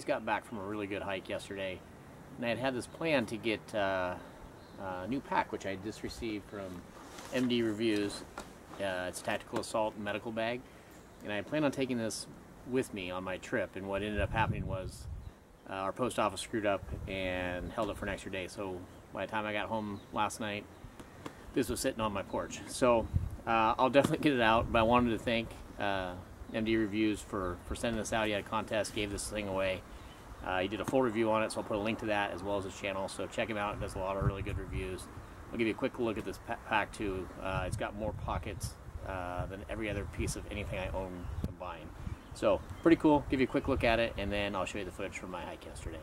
just got back from a really good hike yesterday, and I had this plan to get a new pack, which I just received from MD Reviews. It's Tactical Assault Medical Bag, and I plan on taking this with me on my trip. And what ended up happening was our post office screwed up and held it for an extra day. So by the time I got home last night, this was sitting on my porch. So I'll definitely get it out, but I wanted to thank MD Reviews for sending this out. He had a contest, gave this thing away. He did a full review on it, so I'll put a link to that as well as his channel. So check him out. He does a lot of really good reviews. I'll give you a quick look at this pack too. It's got more pockets than every other piece of anything I own combined. So pretty cool. Give you a quick look at it, and then I'll show you the footage from my hike yesterday.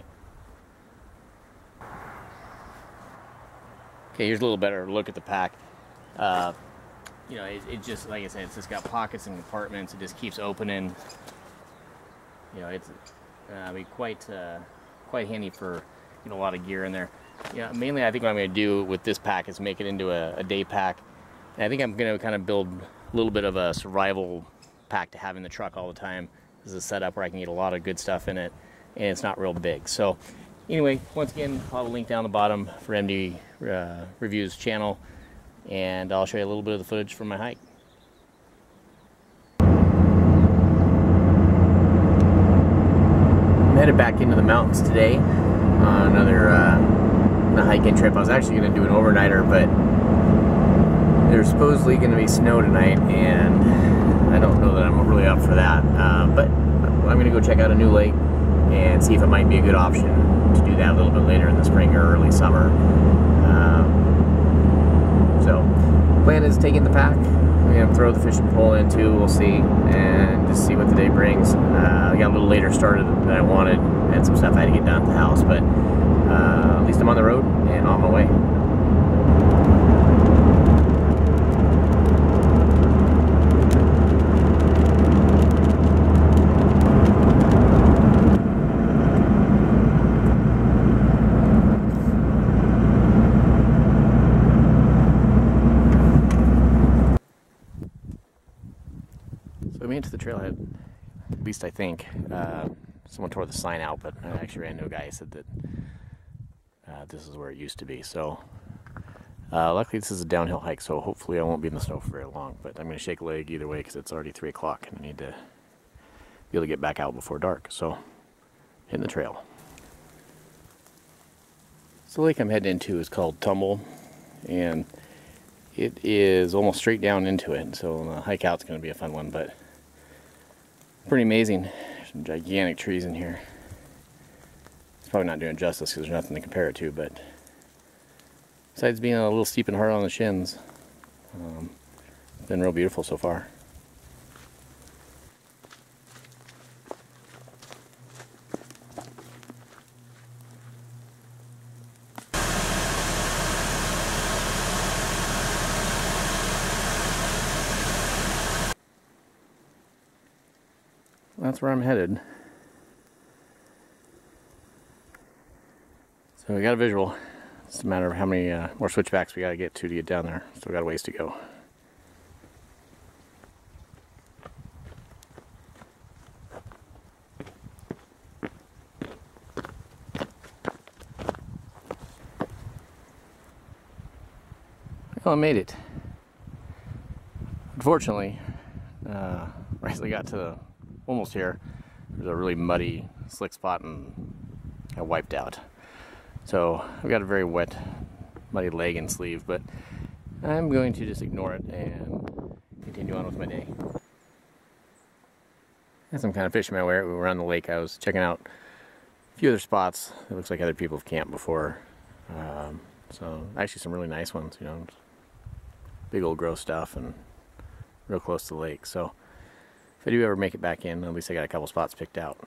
Okay, here's a little better look at the pack. You know, it just, like I said, it's just got pockets and compartments. It just keeps opening. You know, it's be quite handy for, you know, a lot of gear in there. Yeah, mainly I think what I'm going to do with this pack is make it into a day pack. And I think I'm going to kind of build a little bit of a survival pack to have in the truck all the time. This is a setup where I can get a lot of good stuff in it, and it's not real big. So anyway, once again, I'll have a link down the bottom for MD Reviews channel, and I'll show you a little bit of the footage from my hike. I'm headed back into the mountains today on another hiking trip. I was actually going to do an overnighter, but there's supposedly going to be snow tonight, and I don't know that I'm really up for that. But I'm going to go check out a new lake and see if it might be a good option to do that a little bit later in the spring or early summer. So, plan is taking the pack. I'm going to throw the fishing pole in too, we'll see, and just see what the day brings. I got a little later started than I wanted, and some stuff I had to get done at the house, but at least I'm on the road and on my way. So we made it to the trailhead, at least I think. Someone tore the sign out, but I actually ran into a guy who said that this is where it used to be. So luckily this is a downhill hike, so hopefully I won't be in the snow for very long. But I'm going to shake a leg either way because it's already 3 o'clock and I need to be able to get back out before dark. So hitting the trail. So the lake I'm heading into is called Tumble, and it is almost straight down into it. So the hike out's going to be a fun one, but pretty amazing. There's some gigantic trees in here. It's probably not doing justice because there's nothing to compare it to, but besides being a little steep and hard on the shins, it's been real beautiful so far. That's where I'm headed. So we got a visual. It's a matter of how many more switchbacks we got to get down there. Still got a ways to go. Well, I made it. Unfortunately, right as I got to almost here, there's a really muddy, slick spot, and I wiped out. So I've got a very wet, muddy leg and sleeve, but I'm going to just ignore it and continue on with my day. As I'm kind of fishing my way around the lake, I was checking out a few other spots. It looks like other people have camped before. So actually some really nice ones, you know, big old gross stuff and real close to the lake. So if I do ever make it back in, at least I got a couple spots picked out.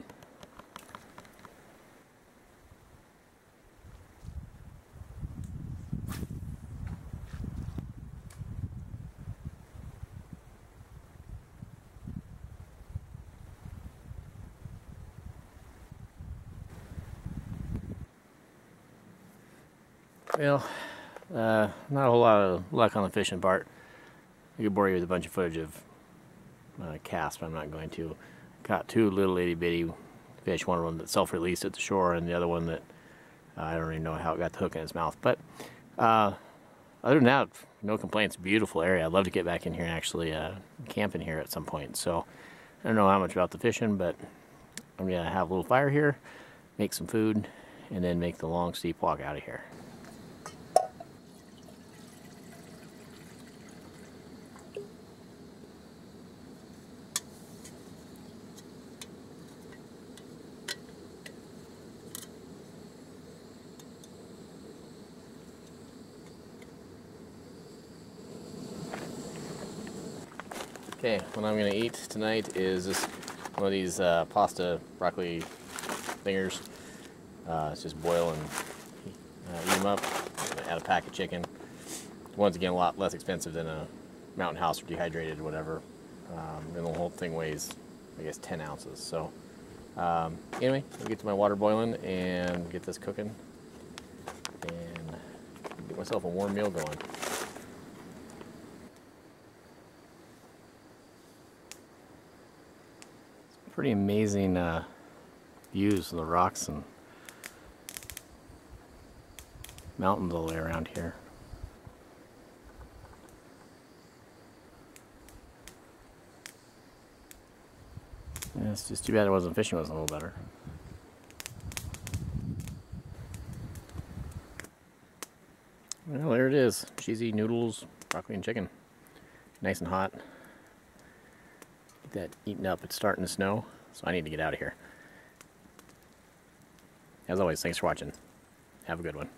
Well, not a whole lot of luck on the fishing part. I could bore you with a bunch of footage of casts, but I'm not going to. Caught two little itty bitty fish. One of them that self-released at the shore, and the other one that I don't even know how it got the hook in its mouth. But other than that, no complaints. Beautiful area. I'd love to get back in here and actually camp in here at some point. So I don't know how much about the fishing, but I'm going to have a little fire here, make some food, and then make the long, steep walk out of here. Okay, what I'm going to eat tonight is just one of these pasta broccoli fingers. It's just boil and eat them up. Add a pack of chicken. Once again, a lot less expensive than a Mountain House or dehydrated or whatever. And the whole thing weighs, I guess, 10 ounces. So anyway, I'll get to my water boiling and get this cooking and get myself a warm meal going. Pretty amazing views of the rocks and mountains all the way around here. Yeah, it's just too bad it fishing wasn't a little better. Well, there it is. Cheesy noodles, broccoli and chicken. Nice and hot. Get that eaten up. It's starting to snow, so I need to get out of here. As always, thanks for watching. Have a good one.